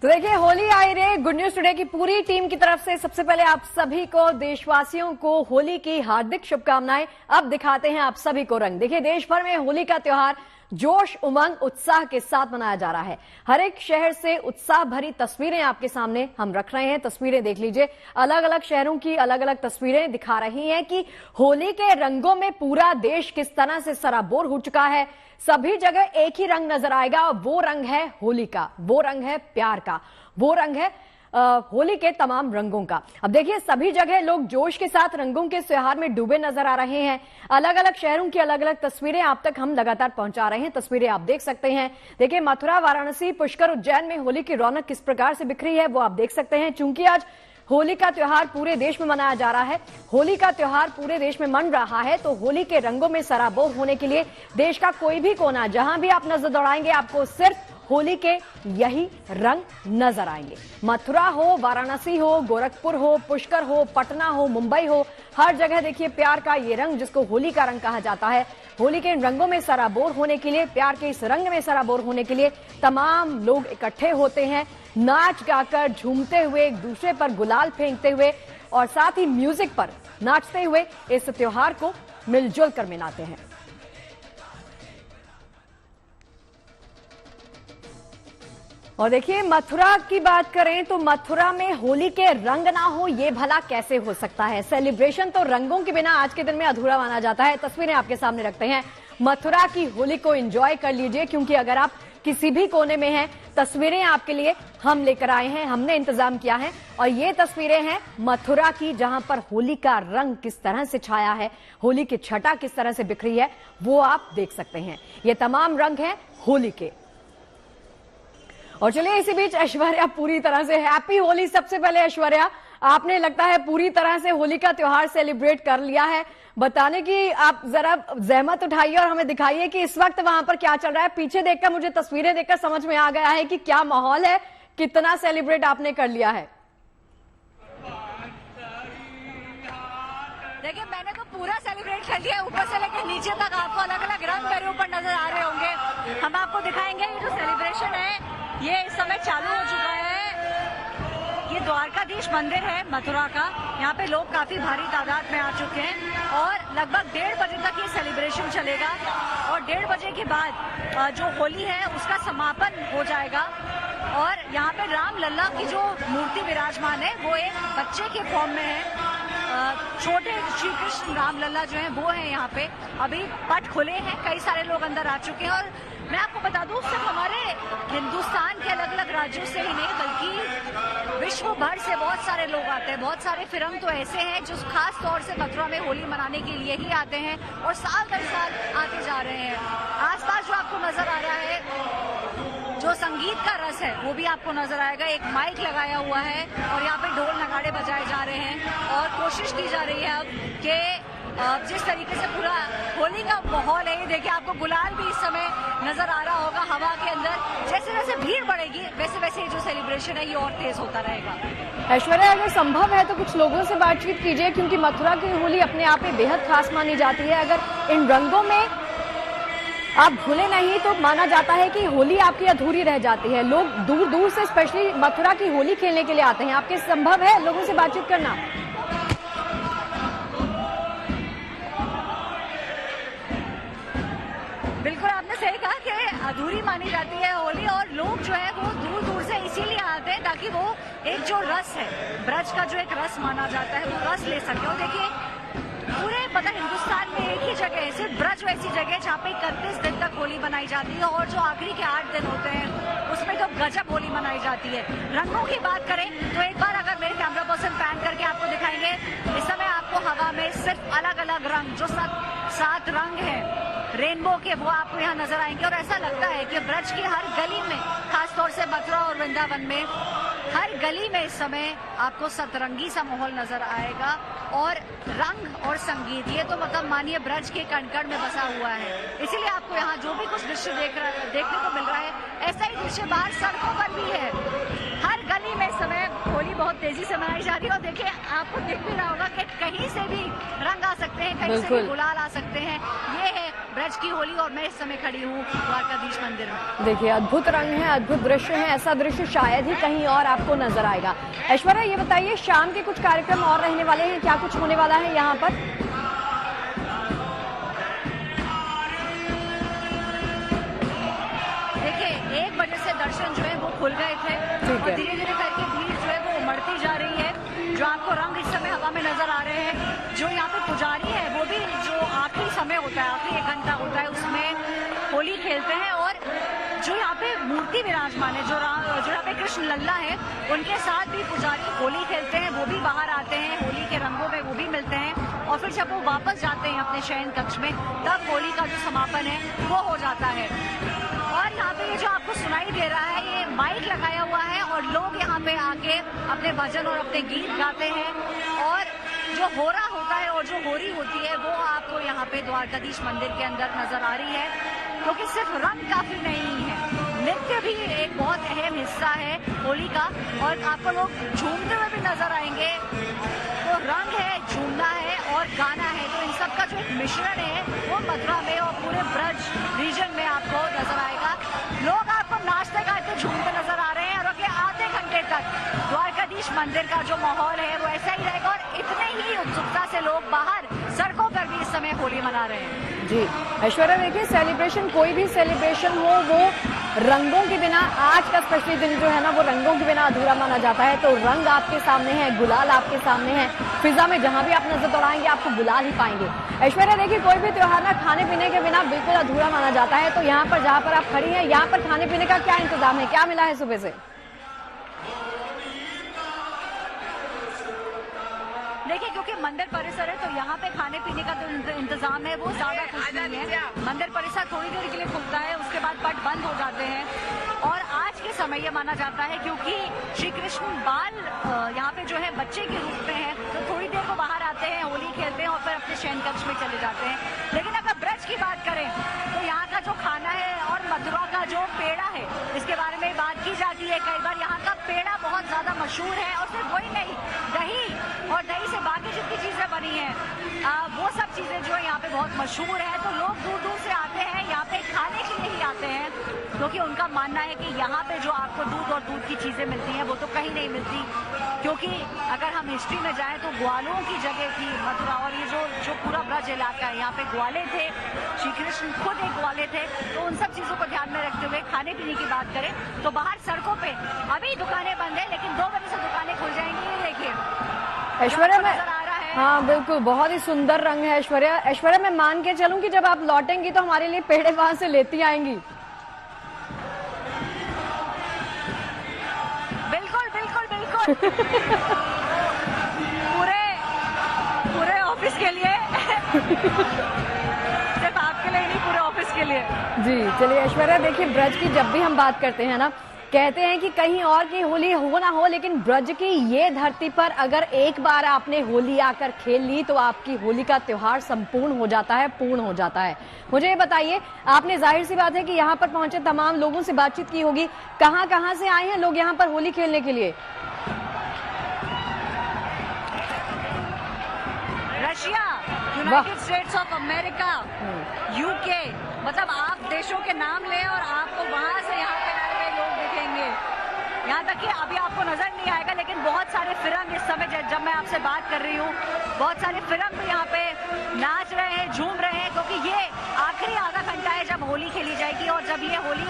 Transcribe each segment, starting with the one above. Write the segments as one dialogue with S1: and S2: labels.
S1: तो देखिए, होली आई रे। गुड न्यूज टुडे की पूरी टीम की तरफ से सबसे पहले आप सभी को, देशवासियों को होली की हार्दिक शुभकामनाएं। अब दिखाते हैं आप सभी को रंग। देखिए, देश भर में होली का त्योहार जोश, उमंग, उत्साह के साथ मनाया जा रहा है। हर एक शहर से उत्साह भरी तस्वीरें आपके सामने हम रख रहे हैं। तस्वीरें देख लीजिए, अलग अलग शहरों की अलग अलग तस्वीरें दिखा रही हैं कि होली के रंगों में पूरा देश किस तरह से सराबोर हो चुका है। सभी जगह एक ही रंग नजर आएगा, वो रंग है होली का, वो रंग है प्यार का, वो रंग है होली के तमाम रंगों का। अब देखिए, सभी जगह लोग जोश के साथ रंगों के त्योहार में डूबे नजर आ रहे हैं। अलग अलग शहरों की अलग अलग तस्वीरें आप तक हम लगातार पहुंचा रहे हैं। तस्वीरें आप देख सकते हैं। देखिए, मथुरा, वाराणसी, पुष्कर, उज्जैन में होली की रौनक किस प्रकार से बिखरी है वो आप देख सकते हैं। चूंकि आज होली का त्योहार पूरे देश में मनाया जा रहा है, होली का त्योहार पूरे देश में मन रहा है, तो होली के रंगों में सराबोर होने के लिए देश का कोई भी कोना, जहां भी आप नजर दौड़ाएंगे, आपको सिर्फ होली के यही रंग नजर आएंगे। मथुरा हो, वाराणसी हो, गोरखपुर हो, पुष्कर हो, पटना हो, मुंबई हो, हर जगह देखिए प्यार का ये रंग, जिसको होली का रंग कहा जाता है। होली के इन रंगों में सराबोर होने के लिए, प्यार के इस रंग में सराबोर होने के लिए तमाम लोग इकट्ठे होते हैं, नाच गाकर, झूमते हुए, एक दूसरे पर गुलाल फेंकते हुए और साथ ही म्यूजिक पर नाचते हुए इस त्योहार को मिलजुल कर मनाते हैं। और देखिए, मथुरा की बात करें तो मथुरा में होली के रंग ना हो, ये भला कैसे हो सकता है। सेलिब्रेशन तो रंगों के बिना आज के दिन में अधूरा माना जाता है। तस्वीरें आपके सामने रखते हैं। मथुरा की होली को एंजॉय कर लीजिए, क्योंकि अगर आप किसी भी कोने में हैं, तस्वीरें आपके लिए हम लेकर आए हैं, हमने इंतजाम किया है। और ये तस्वीरें हैं मथुरा की, जहां पर होली का रंग किस तरह से छाया है, होली की छटा किस तरह से बिखरी है, वो आप देख सकते हैं। ये तमाम रंग हैं होली के। और चलिए, इसी बीच ऐश्वर्या पूरी तरह से हैप्पी होली। सबसे पहले ऐश्वर्या, आपने लगता है पूरी तरह से होली का त्योहार सेलिब्रेट कर लिया है। बताने की आप जरा जहमत उठाइए और हमें दिखाइए कि इस वक्त वहां पर क्या चल रहा है। पीछे देखकर, मुझे तस्वीरें देखकर समझ में आ गया है कि क्या माहौल है, कितना सेलिब्रेट आपने कर लिया है।
S2: देखिए, मैंने तो पूरा सेलिब्रेट कर लिया, ऊपर से लेकर नीचे तक। आपको अलग अलग रंग मेरे ऊपर नजर आ रहे होंगे। हम आपको दिखाएंगे ये जो सेलिब्रेशन है, ये इस समय चालू हो चुका है। ये द्वारकाधीश मंदिर है मथुरा का। यहाँ पे लोग काफी भारी तादाद में आ चुके हैं और लगभग 1:30 बजे तक ये सेलिब्रेशन चलेगा। और 1:30 बजे के बाद जो होली है उसका समापन हो जाएगा। और यहाँ पे राम लल्ला की जो मूर्ति विराजमान है, वो एक बच्चे के फॉर्म में है। छोटे श्री कृष्ण राम लल्ला जो है वो है यहाँ पे। अभी पट खुले हैं, कई सारे लोग अंदर आ चुके हैं। और मैं आपको बता दूं, सिर्फ हमारे हिंदुस्तान के अलग अलग राज्यों से ही नहीं, बल्कि विश्व भर से बहुत सारे लोग आते हैं। बहुत सारे फिल्म तो ऐसे हैं जो खास तौर से मथुरा में होली मनाने के लिए ही आते हैं और साल दर साल आते जा रहे हैं। आसपास जो आपको नजर आ रहा है, जो संगीत का रस है, वो भी आपको नजर आएगा। एक माइक लगाया हुआ है और यहाँ पे ढोल नगाड़े बजाए जा रहे हैं। और कोशिश की जा रही है अब कि जिस तरीके से पूरा होली का माहौल है, ये देखिए, आपको गुलाल भी इस समय नजर आ रहा होगा हवा के अंदर। जैसे जैसे भीड़ बढ़ेगी, वैसे वैसे जो सेलिब्रेशन है ये और तेज होता रहेगा।
S1: ऐश्वर्या, अगर संभव है तो कुछ लोगों से बातचीत कीजिए, क्योंकि मथुरा की होली अपने आप में बेहद खास मानी जाती है। अगर इन रंगों में आप भूले नहीं तो माना जाता है कि होली आपकी अधूरी रह जाती है। लोग दूर दूर से स्पेशली मथुरा की होली खेलने के लिए आते हैं। आपके संभव है लोगों से बातचीत करना?
S2: बिल्कुल, आपने सही कहा कि अधूरी मानी जाती है होली। और लोग जो है वो दूर दूर से इसीलिए आते हैं ताकि वो एक जो रस है, ब्रज का जो एक रस माना जाता है, वो रस ले सके। और देखिए, पूरे मतलब हिंदुस्तान में एक ही जगह है, सिर्फ ब्रज वैसी जगह जहाँ पे 31 दिन तक होली मनाई जाती है। और जो आखिरी के 8 दिन होते हैं उसमें तो गजब होली मनाई जाती है। रंगों की बात करें तो एक बार अगर मेरे कैमरा पर्सन पैन करके आपको दिखाएंगे, इस समय आपको हवा में सिर्फ अलग अलग रंग, जो 7 रंग है रेनबो के, वो आपको यहाँ नजर आएंगे। और ऐसा लगता है कि ब्रज की हर गली में, खासतौर से मथुरा और वृंदावन में, हर गली में इस समय आपको सतरंगी सा माहौल नजर आएगा। और रंग और संगीत, ये तो मतलब मानिए ब्रज के कण-कण में बसा हुआ है। इसीलिए आपको यहाँ जो भी कुछ दृश्य देखने को मिल रहा है, ऐसा ही दृश्य बाहर सड़कों पर भी है। हर गली में इस समय होली बहुत तेजी से मनाई जा रही है। और देखिए, आपको दिख भी रहा होगा कि कहीं से भी रंग आ सकते हैं, कहीं से भी गुलाल आ सकते हैं। ये है ब्रज की होली और मैं इस समय खड़ी हूँ द्वारकाधीश मंदिर में।
S1: देखिए, अद्भुत रंग है, अद्भुत दृश्य है। ऐसा दृश्य शायद ही कहीं और आपको नजर आएगा। ऐश्वर्या, ये बताइए, शाम के कुछ कार्यक्रम और रहने वाले हैं, क्या कुछ होने वाला है यहाँ पर?
S2: देखिए, 1 बजे से दर्शन जो है वो खुल गए थे और धीरे धीरे करके भीड़ जो है वो उमड़ती जा रही है। जो आपको रंग इस समय हवा में नजर आ रहे हैं, जो यहाँ पे पुजारी है वो भी जो आखिरी समय होता है, आखिरी 1 घंटा होता है, उसमें होली खेलते हैं। और जो यहाँ पे मूर्ति विराजमान है, जो यहाँ पे कृष्ण लल्ला है, उनके साथ भी पुजारी होली खेलते हैं। वो भी बाहर आते हैं, होली के रंगों में वो भी मिलते हैं। और फिर जब वो वापस जाते हैं अपने शयन कक्ष में, तब होली का जो समापन है वो हो जाता है। और यहाँ पे ये जो आपको सुनाई दे रहा है, ये माइक लगाया हुआ है और लोग यहाँ पे आके अपने भजन और अपने गीत गाते हैं। और जो होरा होता है और जो होरी होती है वो आपको यहाँ पे द्वारकाधीश मंदिर के अंदर नजर आ रही है। क्योंकि सिर्फ रंग काफी नहीं है, नृत्य भी एक बहुत अहम हिस्सा है होली का। और आपको लोग झूमते हुए भी नजर आएंगे। तो रंग है, झूमना है और गाना है, तो इन सब का जो एक मिश्रण है वो मथुरा में और पूरे ब्रज रीजन में आपको नजर आएगा। लोग आपको नाचते गाते झूमते नजर आ रहे हैं। और अगले आधे घंटे तक द्वारकाधीश मंदिर का जो माहौल है वो ऐसा ही रहेगा। और इतने ही उत्सुकता से लोग बाहर सड़कों पर भी इस समय होली मना रहे हैं।
S1: जी ऐश्वर्या, देखिए, सेलिब्रेशन, कोई भी सेलिब्रेशन हो, वो रंगों के बिना, आज का स्पेशली दिन जो है ना, वो रंगों के बिना अधूरा माना जाता है। तो रंग आपके सामने है, गुलाल आपके सामने है, फिजा में जहां भी आप नजर दौड़ाएंगे आपको गुलाल ही पाएंगे। ऐश्वर्या, देखिए, कोई भी त्योहार ना खाने पीने के बिना बिल्कुल अधूरा माना जाता है। तो यहाँ पर जहां पर आप खड़ी हैं, यहाँ पर खाने पीने का क्या इंतजाम है, क्या मिला है सुबह से?
S2: देखिए, क्योंकि मंदिर परिसर है तो यहाँ पे खाने पीने का जो इंतजाम है वो ज्यादा कुछ नहीं है। मंदिर परिसर थोड़ी देर के लिए खुलता है, उसके बाद पट बंद हो जाते हैं। और आज के समय ये माना जाता है क्योंकि श्री कृष्ण बाल यहाँ पे जो है बच्चे के रूप में है, तो थोड़ी देर को बाहर आते हैं, होली खेलते हैं और फिर अपने शयन कक्ष में चले जाते हैं। लेकिन अगर ब्रज की बात करें तो यहाँ का जो खाना है और मथुरा का जो पेड़ा है, इसके बारे में बात की जाती है कई बार। यहाँ का पेड़ा बहुत ज्यादा मशहूर है। और सिर्फ वही नहीं, दही और दही से बाकी जितनी चीजें बनी हैं वो सब चीजें जो है यहाँ पे बहुत मशहूर है। तो लोग दूर दूर से आते हैं यहाँ पे खाने के लिए ही आते हैं, क्योंकि उनका मानना है कि यहाँ पे जो आपको दूध और दूध की चीजें मिलती हैं वो तो कहीं नहीं मिलती। क्योंकि अगर हम हिस्ट्री में जाएं तो ग्वालों की जगह थी मथुरा। और ये जो पूरा ब्रज इलाका है, यहाँ पे ग्वाले थे, श्री कृष्ण खुद एक ग्वाले थे। तो उन सब चीजों को ध्यान में रखते हुए खाने पीने की बात करें तो बाहर सड़कों पे अभी दुकानें बंद है, लेकिन 2 बजे से दुकानें खुल जाएंगी। ये देखिए
S1: ऐश्वर्या, मैं, हाँ बिल्कुल, बहुत ही सुंदर रंग है ऐश्वर्या। ऐश्वर्या, मैं मान के चलूं कि जब आप लौटेंगी तो हमारे लिए पेड़े वहां से लेती आएंगी?
S2: बिल्कुल बिल्कुल बिल्कुल। पूरे ऑफिस के लिए। सिर्फ आपके लिए नहीं, पूरे ऑफिस के लिए।
S1: जी चलिए ऐश्वर्या, देखिए, ब्रज की जब भी हम बात करते हैं ना, कहते हैं कि कहीं और की होली हो ना हो, लेकिन ब्रज की ये धरती पर अगर एक बार आपने होली आकर खेल ली तो आपकी होली का त्योहार संपूर्ण हो जाता है, पूर्ण हो जाता है। मुझे ये बताइए, आपने, जाहिर सी बात है कि यहाँ पर पहुंचे तमाम लोगों से बातचीत की होगी, कहाँ कहाँ से आए हैं लोग यहाँ पर होली खेलने के लिए?
S2: Russia, United states of America, UK, मतलब आप देशों के नाम लें और आपको वहां से यहाँ पे आए हुए लोग दिखेंगे। यहाँ तक कि अभी आपको नजर नहीं आएगा, लेकिन बहुत सारे फिरंग इस समय जब मैं आपसे बात कर रही हूँ, बहुत सारे फिरंग भी यहाँ पे नाच रहे हैं, झूम रहे हैं। क्योंकि ये आखिरी आधा घंटा है जब होली खेली जाएगी। और जब ये होली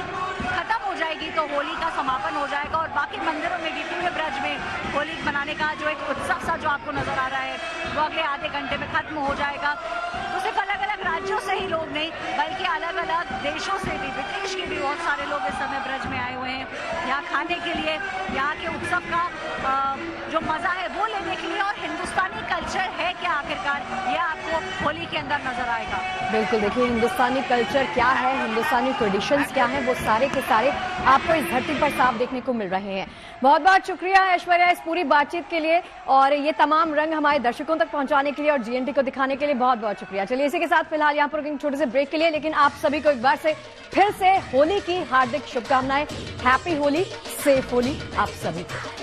S2: खत्म हो जाएगी तो होली का समापन हो जाएगा। और बाकी मंदिरों में भी पूरे ब्रज में होली मनाने का जो एक उत्सव सा जो आपको नजर आ रहा है वो अगले आधे घंटे में खत्म हो जाएगा। तो सिर्फ अलग अलग राज्यों से ही लोग नहीं, बल्कि अलग अलग देशों से भी, विदेश के भी बहुत सारे लोग इस समय ब्रज में आए हुए हैं यहाँ खाने के लिए, यहाँ के उत्सव का जो मजा है वो लेने के लिए। और हिंदुस्तानी कल्चर है क्या आखिरकार, ये आपको होली के अंदर नजर आएगा।
S1: बिल्कुल, देखिए, हिंदुस्तानी कल्चर क्या है, हिंदुस्तानी ट्रेडिशंस क्या है, वो सारे के सारे आपको इस धरती पर साफ देखने को मिल रहे हैं। बहुत बहुत शुक्रिया ऐश्वर्या इस पूरी बातचीत के लिए और ये तमाम रंग हमारे दर्शकों तक पहुंचाने के लिए और जीएनटी को दिखाने के लिए बहुत बहुत शुक्रिया। चलिए, इसी के साथ फिलहाल यहाँ पर छोटे से ब्रेक के लिए, लेकिन आप सभी को एक बार से फिर से होली की हार्दिक शुभकामनाएं। हैप्पी होली, सेफ होली आप सभी को।